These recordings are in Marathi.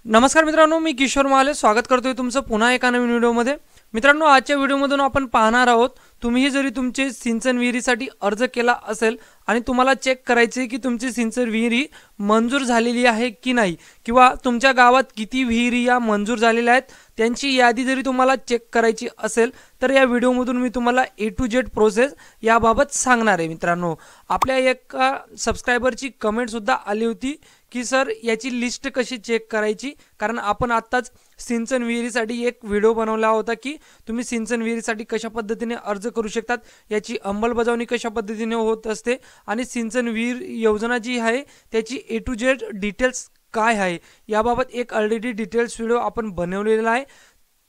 नमस्कार मित्रांनो, मी किशोर महाले स्वागत करतोय तुमचं पुन्हा एका नवीन व्हिडिओमध्ये। मित्रांनो, आजच्या व्हिडिओमधून आपण पाहणार आहोत तुम्ही जरी तुमचे सिंचन विहिरीसाठी अर्ज केला असेल आणि तुम्हाला चेक करायचे की तुमची सिंचन विहिरी मंजूर झालेली आहे की नाही, किंवा तुमच्या गावात किती विहिरी या मंजूर झालेल्या आहेत त्यांची यादी जरी तुम्हाला चेक करायची असेल तर या व्हिडिओमधून मी तुम्हाला A to Z प्रोसेस याबाबत सांगणार आहे। मित्रांनो, आपल्या एका सबस्क्रायबरची कमेंट सुद्धा आली होती की सर याची लिस्ट कशी चेक करायची, कारण आपण आत्ताच सिंचन विहिरीसाठी एक व्हिडिओ बनवला होता की तुम्ही सिंचन विहिरीसाठी कशा पद्धतीने अर्ज करू शकतात, याची अंमलबजावणी कशा पद्धतीने होत असते आणि सिंचन विहीर योजना जी आहे त्याची A to Z डिटेल्स काय आहे याबाबत एक ऑलरेडी डिटेल्स व्हिडिओ आपण बनवलेला आहे।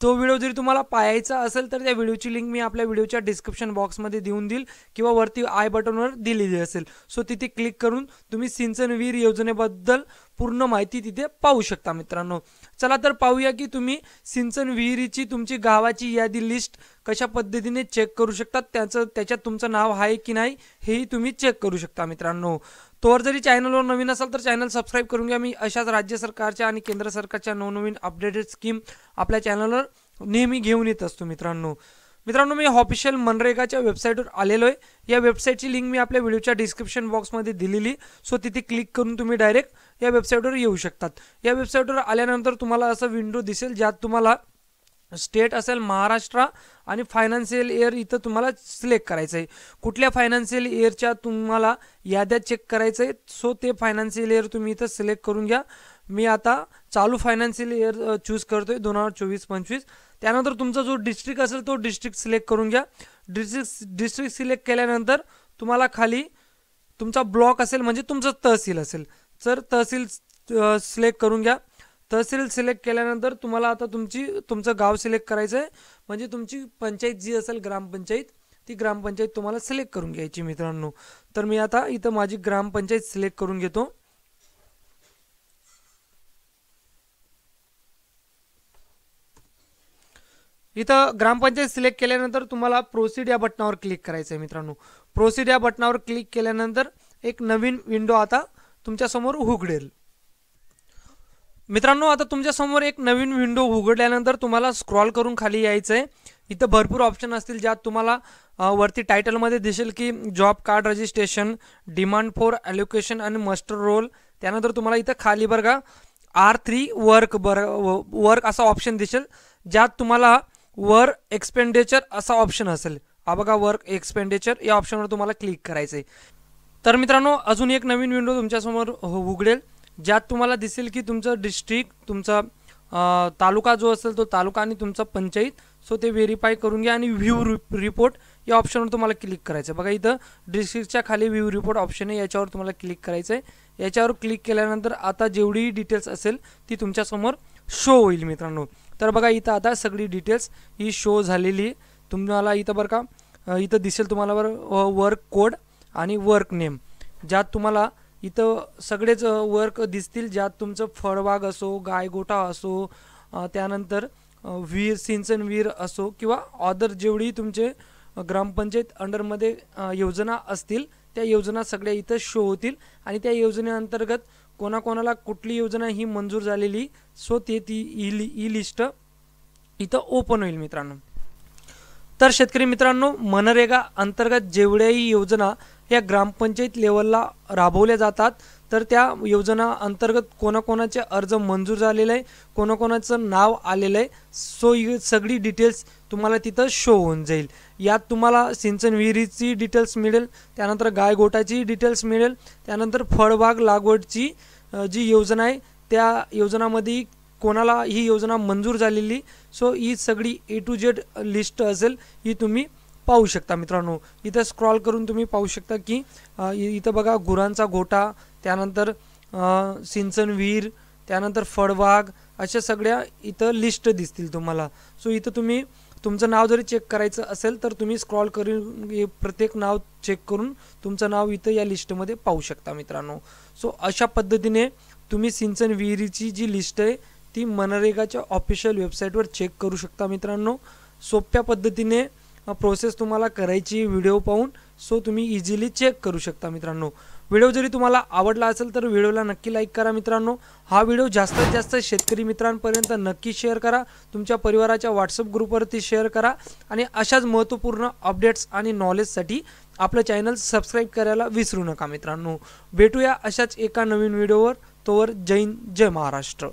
तो व्हिडिओ जरी तुम्हाला पाहायचा असेल तर त्या व्हिडिओची लिंक मी आपल्या व्हिडिओच्या डिस्क्रिप्शन बॉक्समध्ये देऊन देईल किंवा वरती आय बटनवर दिलेली असेल। सो तिथे क्लिक करून तुम्ही सिंचन विहीर योजनेबद्दल पूर्ण माहिती तिथे पाहू शकता। मित्रांनो, चला तर पाहूया की तुम्ही सिंचन विहिरीची तुमची गावाची यादी लिस्ट कशा पद्धतीने चेक करू शकतात, त्याच्यात तुमचं नाव आहे की नाही हेही तुम्ही चेक करू शकता। मित्रांनो, तोवर जरी चॅनलवर नवीन असाल तर चॅनल सबस्क्राईब करून घ्या। मी अशाच राज्य सरकारच्या आणि केंद्र सरकारच्या नवनवीन अपडेटेड स्कीम आपल्या चॅनलवर नेहमी घेऊन येत असतो। मित्रांनो, मी ऑफिशियल मनरेगाच्या वेबसाईटवर आलेलो आहे। या वेबसाईटची लिंक मी आपल्या व्हिडिओच्या डिस्क्रिप्शन बॉक्समध्ये दिलेली, सो तिथे क्लिक करून तुम्ही डायरेक्ट या वेबसाईटवर येऊ शकतात। या वेबसाईटवर आल्यानंतर तुम्हाला असं विंडो दिसेल ज्यात तुम्हाला स्टेट असेल महाराष्ट्र आणि फायनान्शियल इयर इथं तुम्हाला सिलेक्ट करायचं आहे। कुठल्या फायनान्शियल इयरच्या तुम्हाला याद्या चेक करायचं आहे, सो ते फायनान्शियल इयर तुम्ही इथं सिलेक्ट करून घ्या। मी आता चालू फायनान्शियल इयर चूज करतोय 2024-25। त्यानंतर तुमचा जो डिस्ट्रिक्ट असेल तो डिस्ट्रिक्ट सिलेक्ट करून घ्या। डिस्ट्रिक्ट सिलेक्ट केल्यानंतर तुम्हाला खाली तुमचा ब्लॉक असेल म्हणजे तुमचं तहसील असेल तर तहसील सिलेक्ट करून घ्या। तहसील सिलेक्ट केल्यानंतर तुम्हाला आता तुमचं गाव सिलेक्ट करायचं आहे, म्हणजे तुमची पंचायत जी असेल ग्रामपंचायत ती ग्रामपंचायत तुम्हाला सिलेक्ट करून घ्यायची। मित्रांनो, तर मी आता इथं माझी ग्रामपंचायत सिलेक्ट करून घेतो। इथं ग्रामपंचायत सिलेक्ट केल्यानंतर तुम्हाला प्रोसीड या बटनावर क्लिक करायचं आहे। मित्रांनो, प्रोसीड या बटनावर क्लिक केल्यानंतर एक नवीन विंडो आता तुमच्यासमोर उघडेल। मित्रांनो, आता तुमच्यासमोर एक नवीन विंडो उघडल्यानंतर तुम्हाला स्क्रॉल करून खाली यायचं आहे। इथं भरपूर ऑप्शन असतील ज्यात तुम्हाला वरती टायटलमध्ये दिसेल की job card registration, demand for allocation आणि मस्टर रोल। त्यानंतर तुम्हाला इथं खाली बघा R3 वर्क असा ऑप्शन दिसेल, ज्यात तुम्हाला वर्क एक्सपेंडिचर असा ऑप्शन असेल। हा बघा वर्क एक्सपेंडिचर या ऑप्शनवर तुम्हाला क्लिक करायचं आहे। तर मित्रांनो, अजून एक नवीन विंडो तुमच्यासमोर उघडेल ज्यात तुम्हाला दिसेल की तुमचं डिस्ट्रिक्ट, तुमचा तालुका जो असेल तो तालुका आणि तुमचा पंचायत, सो ते व्हेरीफाय करून घ्या आणि व्ह्यू रिपोर्ट या ऑप्शनवर तुम्हाला क्लिक करायचं आहे। बघा इथं डिस्ट्रिक्टच्या खाली व्ह्यू रिपोर्ट ऑप्शन आहे, याच्यावर तुम्हाला क्लिक करायचं आहे। याच्यावर क्लिक केल्यानंतर आता जेवढी डिटेल्स असेल ती तुमच्यासमोर शो होईल। मित्रांनो, तर बघा इथं आता सगळी डिटेल्स ही शो झालेली आहे तुम्हाला। इथं बरं का इथं दिसेल तुम्हाला वर्क कोड आणि वर्क नेम, ज्यात तुम्हाला इथं सगळेच वर्क दिसतील, ज्यात तुमचं फळबाग असो, गायगोठा असो, त्यानंतर सिंचन विहीर असो किंवा अदर जेवढी तुमचे ग्रामपंचायत अंडरमध्ये योजना असतील त्या योजना सगळ्या इथं शो होतील आणि त्या योजनेअंतर्गत कोणाकोणाला कुठली योजना ही मंजूर झालेली, सो ती ई लिस्ट इथं ओपन होईल। मित्रांनो, तर शेतकरी मित्रांनो, मनरेगा अंतर्गत जेवढ्याही योजना या ग्रामपंचायत लेवलला राबवल्या जातात तर त्या योजना अंतर्गत कोणाकोणाचे अर्ज मंजूर झालेले आहे, कोणाकोणाचं नाव आलेलं आहे, सो ही सगळी डिटेल्स तुम्हाला तिथं शो होऊन जाईल। यात तुम्हाला सिंचन विहिरीची डिटेल्स मिळेल, त्यानंतर गायगोठाची डिटेल्स मिळेल, त्यानंतर फळबाग लागवडची जी योजना आहे त्या योजनामध्ये कोणाला ही योजना मंजूर झालेली, सो ही सगळी A to Z लिस्ट असेल ही तुम्ही पाहू शकता। मित्रांनो, इथं स्क्रॉल करून तुम्ही पाहू शकता की इथं बघा गुरांचा गोठा, त्यानंतर सिंचन विहीर, त्यानंतर फळबाग, अशा सगळ्या इथं लिस्ट दिसतील तुम्हाला। सो इथं तुम्ही तुमचं नाव जरी चेक करायचं असेल तर तुम्ही स्क्रॉल करून प्रत्येक नाव चेक करून तुमचं नाव इथं या लिस्टमध्ये पाहू शकता। मित्रांनो, सो अशा पद्धतीने तुम्ही सिंचन विहिरीची जी लिस्ट आहे ती मनरेगाच्या ऑफिशियल वेबसाईटवर चेक करू शकता। मित्रांनो, सोप्या पद्धतीने प्रोसेस तुम्हाला करायची व्हिडिओ पाहून, सो तुम्ही इझिली चेक करू शकता। मित्रांनो, व्हिडिओ जरी तुम्हाला आवडला असेल तर व्हिडिओला नक्की लाईक करा मित्रांनो। हा व्हिडिओ जास्तीत जास्त शेतकरी मित्रांपर्यंत नक्की शेअर करा, तुमच्या परिवाराच्या व्हॉट्सअप ग्रुपवरती शेअर करा आणि अशाच महत्त्वपूर्ण अपडेट्स आणि नॉलेजसाठी आपलं चॅनल सबस्क्राईब करायला विसरू नका मित्रांनो। भेटूया अशाच एका नवीन व्हिडिओवर, तोवर जय हिंद जय महाराष्ट्र।